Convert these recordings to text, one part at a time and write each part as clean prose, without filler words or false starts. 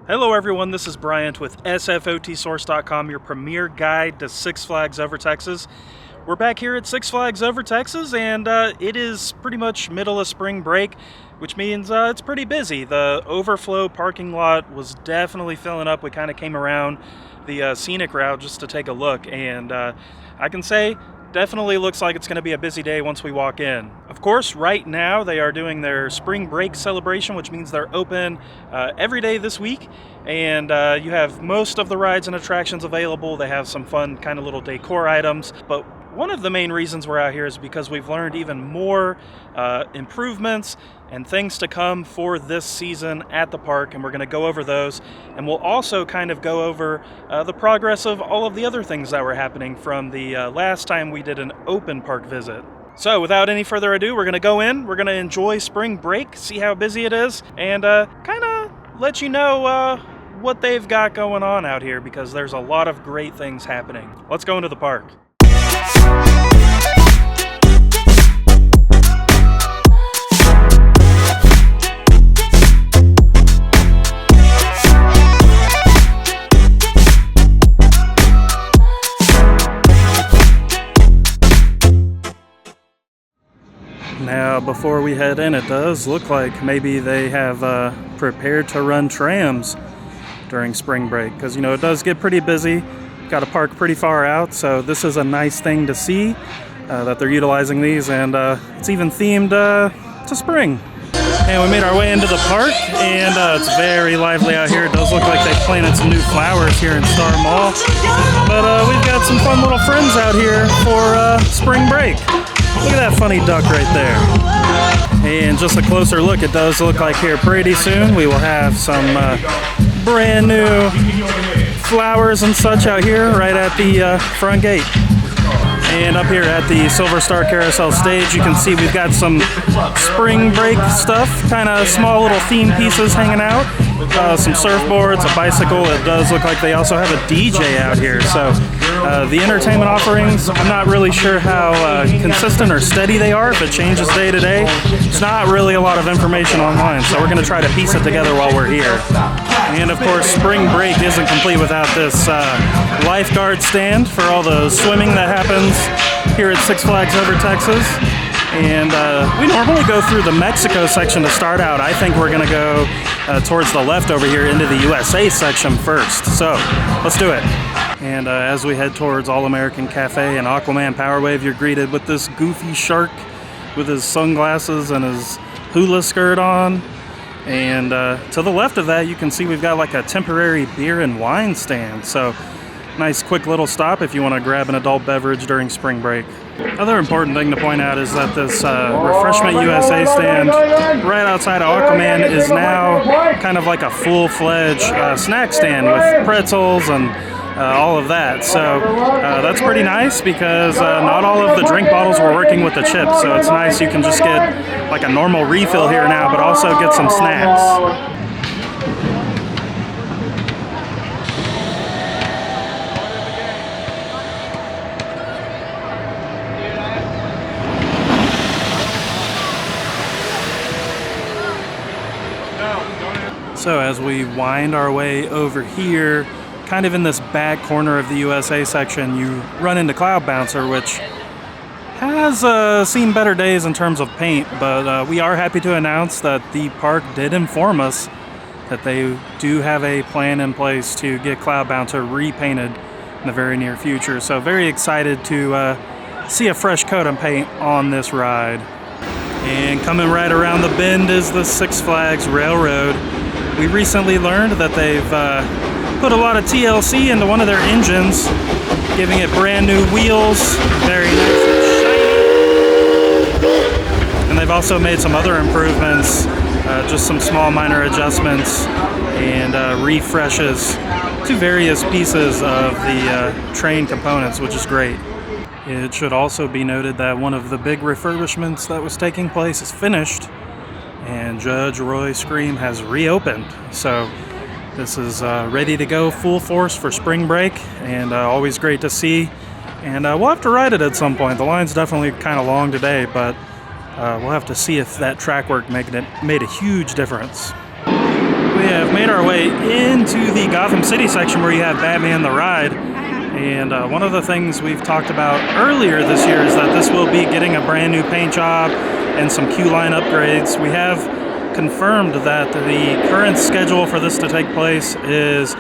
Hello everyone, this is Bryant with SFOTsource.com, your premier guide to Six Flags Over Texas. We're back here at Six Flags Over Texas, and it is pretty much middle of spring break, which means it's pretty busy. The overflow parking lot was definitely filling up. We kind of came around the scenic route just to take a look, and I can say definitely looks like it's going to be a busy day once we walk in. Of course, right now they are doing their spring break celebration, which means they're open every day this week, and you have most of the rides and attractions available. They have some fun kind of little decor items, but one of the main reasons we're out here is because we've learned even more improvements and things to come for this season at the park, and we're going to go over those, and we'll also kind of go over the progress of all of the other things that were happening from the last time we did an open park visit. So without any further ado, we're going to go in, we're going to enjoy spring break, see how busy it is, and kind of let you know what they've got going on out here, because there's a lot of great things happening. Let's go into the park. Now, before we head in, it does look like maybe they have prepared to run trams during spring break, because, you know, it does get pretty busy. Got to park pretty far out, so this is a nice thing to see that they're utilizing these, and it's even themed to spring. And we made our way into the park, and it's very lively out here. It does look like they planted some new flowers here in Star Mall, but we've got some fun little friends out here for spring break. Look at that funny duck right there. And just a closer look, it does look like here pretty soon we will have some brand new flowers and such out here right at the front gate. And up here at the Silver Star Carousel stage, you can see we've got some spring break stuff, kind of small little theme pieces hanging out. Some surfboards, a bicycle. It does look like they also have a DJ out here. So the entertainment offerings, I'm not really sure how consistent or steady they are. If it changes day to day, it's not really a lot of information online. So we're going to try to piece it together while we're here. And of course, spring break isn't complete without this lifeguard stand for all the swimming that happens here at Six Flags Over Texas. And we normally go through the Mexico section to start out. I think we're going to go towards the left over here into the USA section first. So let's do it. And as we head towards All-American Cafe and Aquaman Power Wave, you're greeted with this goofy shark with his sunglasses and his hula skirt on. And to the left of that, you can see we've got like a temporary beer and wine stand. So nice quick little stop if you want to grab an adult beverage during spring break. Other important thing to point out is that this Refreshment USA stand right outside of Aquaman is now kind of like a full-fledged snack stand with pretzels and all of that. So that's pretty nice, because not all of the drink bottles were working with the chips. So it's nice you can just get like a normal refill here now, but also get some snacks. So as we wind our way over here, kind of in this back corner of the USA section, you run into Cloud Bouncer, which has seen better days in terms of paint, but we are happy to announce that the park did inform us that they do have a plan in place to get Cloud Bouncer repainted in the very near future. So very excited to see a fresh coat of paint on this ride. And coming right around the bend is the Six Flags Railroad. We recently learned that they've put a lot of TLC into one of their engines, giving it brand new wheels, very nice and shiny. And they've also made some other improvements, just some small minor adjustments and refreshes to various pieces of the train components, which is great. It should also be noted that one of the big refurbishments that was taking place is finished, and Judge Roy Scream has reopened. So this is ready to go full force for spring break, and always great to see. And we'll have to ride it at some point. The line's definitely kind of long today, but we'll have to see if that track work made a huge difference. We have have made our way into the Gotham City section where you have Batman the Ride. And one of the things we've talked about earlier this year is that this will be getting a brand new paint job and some queue line upgrades. We have confirmed that the current schedule for this to take place is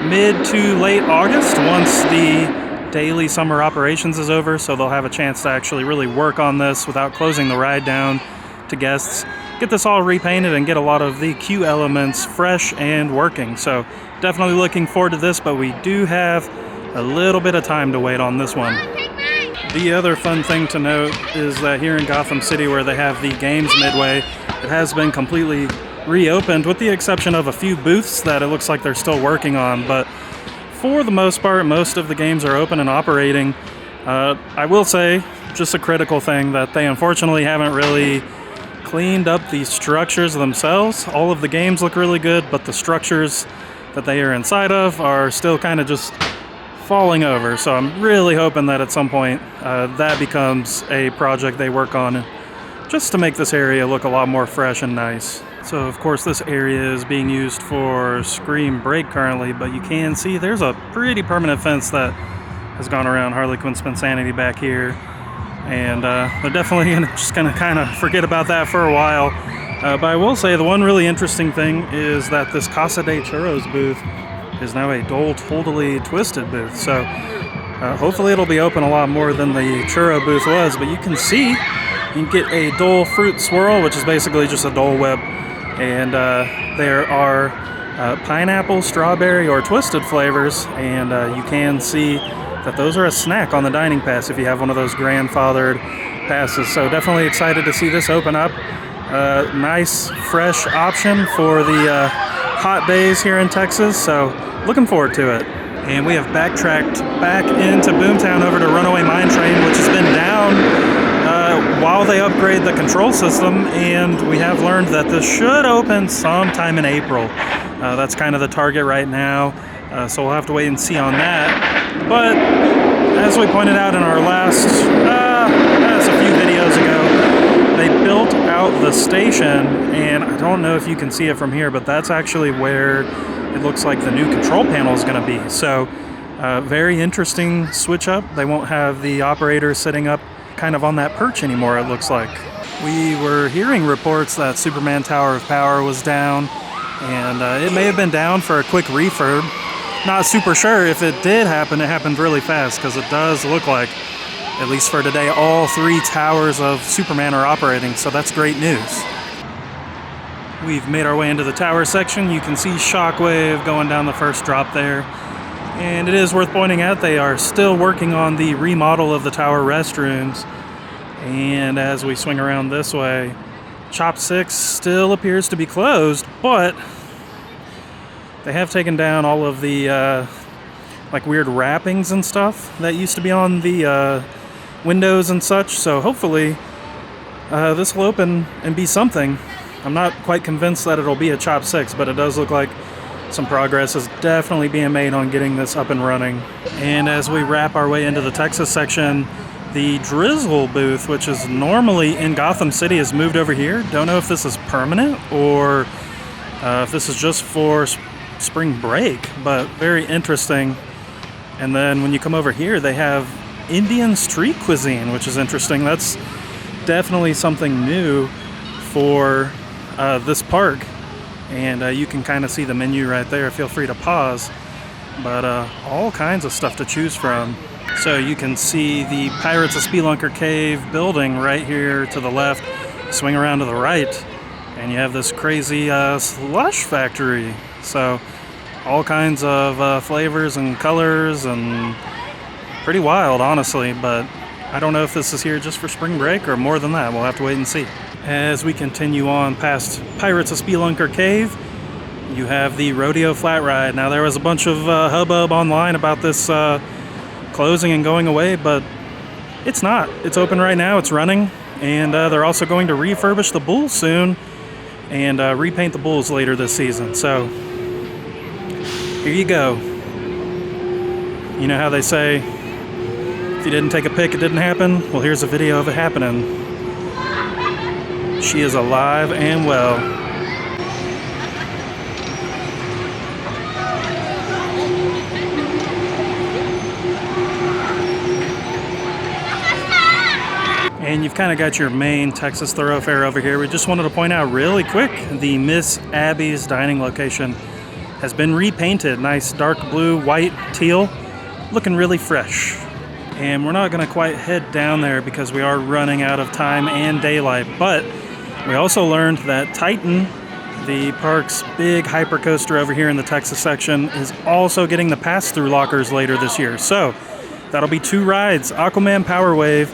mid to late August once the daily summer operations is over, so they'll have a chance to actually really work on this without closing the ride down to guests. Get this all repainted and get a lot of the queue elements fresh and working. So definitely looking forward to this, but we do have a little bit of time to wait on this one. The other fun thing to note is that here in Gotham City where they have the games midway, it has been completely reopened with the exception of a few booths that it looks like they're still working on, but for the most part, most of the games are open and operating. I will say, just a critical thing, that they unfortunately haven't really cleaned up the structures themselves. All of the games look really good, but the structures that they are inside of are still kind of just falling over. So I'm really hoping that at some point that becomes a project they work on just to make this area look a lot more fresh and nice. So of course this area is being used for Spring Break currently, but you can see there's a pretty permanent fence that has gone around Harley Quinn's Spinsanity back here. And they're definitely just gonna kind of forget about that for a while. But I will say the one really interesting thing is that this Casa de Churros booth is now a Dole Totally Twisted booth. So hopefully it'll be open a lot more than the churro booth was. But you can see, you can get a Dole Fruit Swirl, which is basically just a Dole Whip. And there are pineapple, strawberry, or twisted flavors. And you can see that those are a snack on the dining pass if you have one of those grandfathered passes. So definitely excited to see this open up. Nice, fresh option for the hot days here in Texas. So looking forward to it. And we have backtracked back into Boomtown over to Runaway Mine Train, which has been down while they upgrade the control system. And we have learned that this should open sometime in April. That's kind of the target right now. So we'll have to wait and see on that. But as we pointed out in our last, that's a few videos ago, they built out the station, and I don't know if you can see it from here, but that's actually where it looks like the new control panel is going to be. So very interesting switch up. They won't have the operator sitting up kind of on that perch anymore, it looks like. We were hearing reports that Superman Tower of Power was down, and it may have been down for a quick refurb. Not super sure if it did happen. It happened really fast because it does look like, at least for today, all three towers of Superman are operating, so that's great news. We've made our way into the tower section. You can see Shockwave going down the first drop there. And it is worth pointing out they are still working on the remodel of the tower restrooms. And as we swing around this way, Chop 6 still appears to be closed, but they have taken down all of the like weird wrappings and stuff that used to be on the windows and such. So hopefully this will open and be something. I'm not quite convinced that it'll be a Chop 6, but it does look like some progress is definitely being made on getting this up and running. And as we wrap our way into the Texas section, the Drizzle booth, which is normally in Gotham City, has moved over here. Don't know if this is permanent or if this is just for Spring Break, but very interesting. And then when you come over here, they have Indian street cuisine, which is interesting. That's definitely something new for this park. And you can kind of see the menu right there. Feel free to pause. But all kinds of stuff to choose from. So you can see the Pirates of Spelunker Cave building right here to the left. Swing around to the right, and you have this crazy slush factory. So all kinds of flavors and colors, and pretty wild, honestly. But I don't know if this is here just for Spring Break or more than that. We'll have to wait and see. As we continue on past Pirates of Spelunker Cave, you have the Rodeo Flat Ride. Now, there was a bunch of hubbub online about this closing and going away, but it's not. It's open right now. It's running. And they're also going to refurbish the bulls soon and repaint the bulls later this season. So here you go. You know how they say, if you didn't take a pic, it didn't happen? Well, here's a video of it happening. She is alive and well. And you've kind of got your main Texas thoroughfare over here. We just wanted to point out really quick, the Miss Abby's dining location has been repainted. Nice dark blue, white, teal, looking really fresh. And we're not gonna quite head down there because we are running out of time and daylight, but we also learned that Titan, the park's big hypercoaster over here in the Texas section, is also getting the pass-through lockers later this year. So that'll be 2 rides, Aquaman Power Wave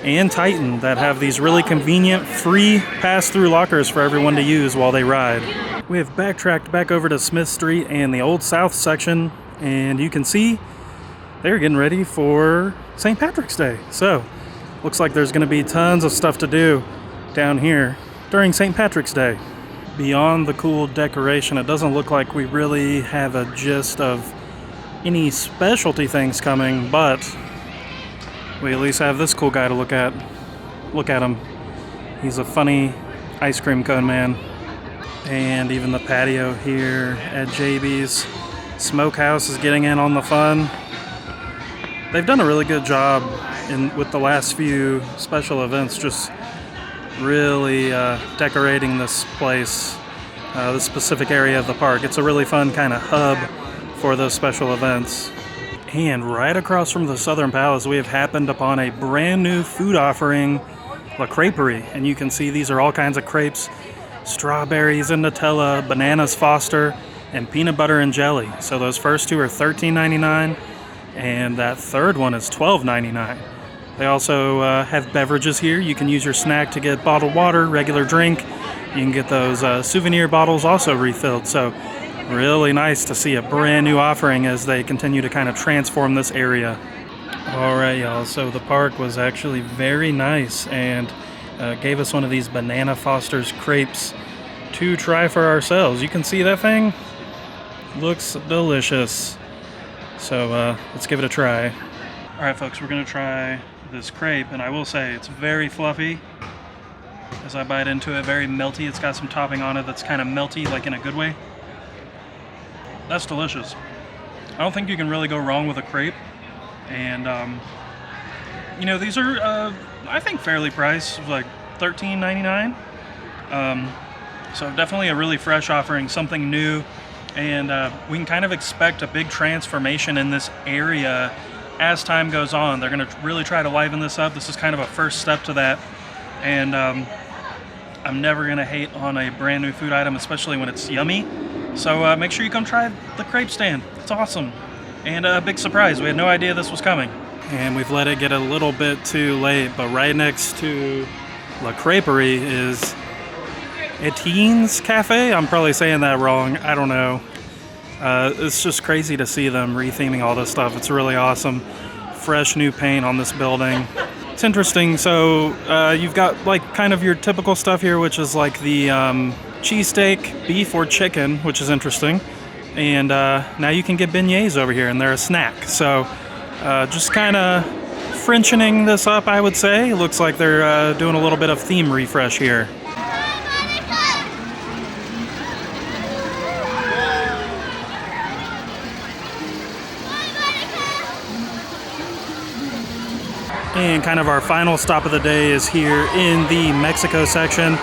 and Titan, that have these really convenient free pass-through lockers for everyone to use while they ride. We have backtracked back over to Smith Street and the Old South section, and you can see they're getting ready for St. Patrick's Day. So looks like there's going to be tons of stuff to do down here during St. Patrick's Day. Beyond the cool decoration, it doesn't look like we really have a gist of any specialty things coming, but we at least have this cool guy to look at. Look at him. He's a funny ice cream cone man. And even the patio here at JB's Smokehouse is getting in on the fun. They've done a really good job with the last few special events, just really decorating this place, this specific area of the park. It's a really fun kind of hub for those special events. And right across from the Southern Palace, we have happened upon a brand new food offering, La Creperie. And you can see these are all kinds of crepes, strawberries and Nutella, bananas Foster, and peanut butter and jelly. So those first 2 are $13.99, and that third one is $12.99. They also have beverages here. You can use your snack to get bottled water, regular drink. You can get those souvenir bottles also refilled. So really nice to see a brand new offering as they continue to kind of transform this area. All right, y'all. So the park was actually very nice and gave us one of these Banana Foster's crepes to try for ourselves. You can see that thing looks delicious. So let's give it a try. All right, folks, we're gonna try this crepe, and I will say it's very fluffy. As I bite into it, very melty. It's got some topping on it that's kind of melty, like in a good way. That's delicious. I don't think you can really go wrong with a crepe. And you know, these are I think fairly priced, like $13.99. So definitely a really fresh offering, something new, and we can kind of expect a big transformation in this area as time goes on. They're going to really try to liven this up. This is kind of a first step to that, and I'm never going to hate on a brand new food item, especially when it's yummy. So make sure you come try the crepe stand. It's awesome, and a big surprise. We had no idea this was coming. And we've let it get a little bit too late, but right next to La Creperie is Etienne's Cafe. I'm probably saying that wrong. I don't know. It's just crazy to see them retheming all this stuff. It's really awesome. Fresh new paint on this building. It's interesting. So you've got like kind of your typical stuff here, which is like the cheesesteak, beef or chicken, which is interesting. And now you can get beignets over here, and they're a snack. So just kind of Frenchening this up, I would say. It looks like they're doing a little bit of theme refresh here. And kind of our final stop of the day is here in the Mexico section.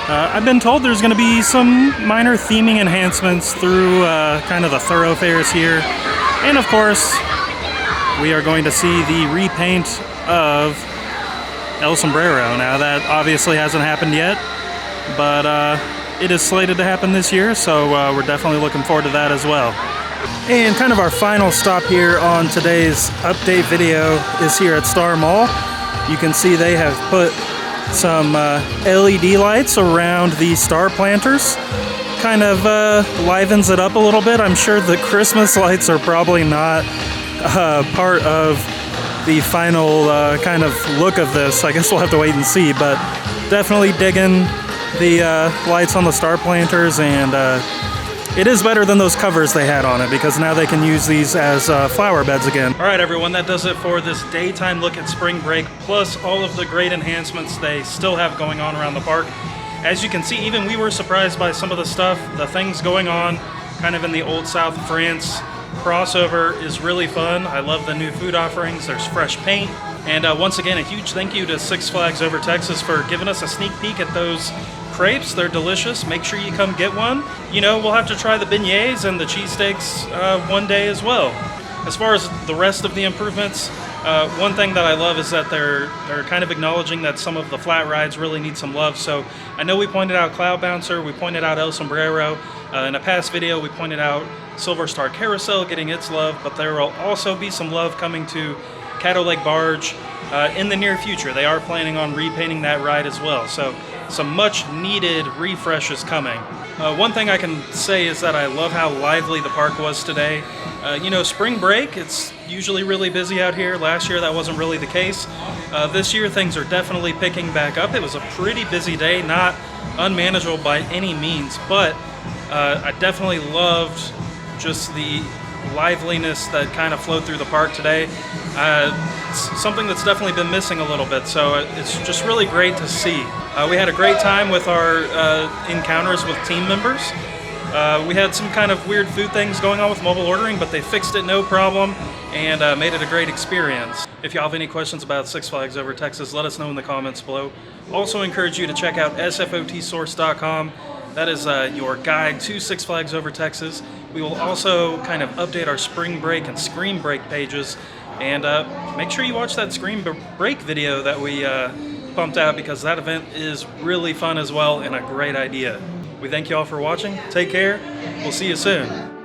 I've been told there's going to be some minor theming enhancements through kind of the thoroughfares here. And of course, we are going to see the repaint of El Sombrero. Now that obviously hasn't happened yet, but it is slated to happen this year, so we're definitely looking forward to that as well. And kind of our final stop here on today's update video is here at Star Mall. You can see they have put some LED lights around the star planters. Kind of livens it up a little bit. I'm sure the Christmas lights are probably not part of the final kind of look of this. I guess we'll have to wait and see, but definitely digging the lights on the star planters, and it is better than those covers they had on it, because now they can use these as flower beds again. All right, everyone, that does it for this daytime look at spring break, plus all of the great enhancements they still have going on around the park. As you can see, even we were surprised by some of the stuff, the things going on kind of in the Old South France crossover is really fun. I love the new food offerings. There's fresh paint, And once again, a huge thank you to Six Flags Over Texas for giving us a sneak peek at those crepes. They're delicious. Make sure you come get one. You know, we'll have to try the beignets and the cheesesteaks one day as well. As far as the rest of the improvements, one thing that I love is that they're kind of acknowledging that some of the flat rides really need some love. So I know we pointed out Cloud Bouncer, we pointed out El Sombrero. In a past video, we pointed out Silver Star Carousel getting its love, but there will also be some love coming to Caddo Lake Barge in the near future. They are planning on repainting that ride as well. So some much needed refreshes coming. One thing I can say is that I love how lively the park was today. You know, spring break, it's usually really busy out here. Last year that wasn't really the case. This year things are definitely picking back up. It was a pretty busy day, not unmanageable by any means, but I definitely loved just the liveliness that kind of flowed through the park today. It's something that's definitely been missing a little bit, so it's just really great to see. We had a great time with our encounters with team members. We had some kind of weird food things going on with mobile ordering, but they fixed it no problem and made it a great experience. If y'all have any questions about Six Flags Over Texas, let us know in the comments below. Also encourage you to check out sfotsource.com. That is your guide to Six Flags Over Texas. We will also kind of update our spring break and screen break pages, and make sure you watch that screen break video that we pumped out, because that event is really fun as well and a great idea. We thank you all for watching. Take care. We'll see you soon.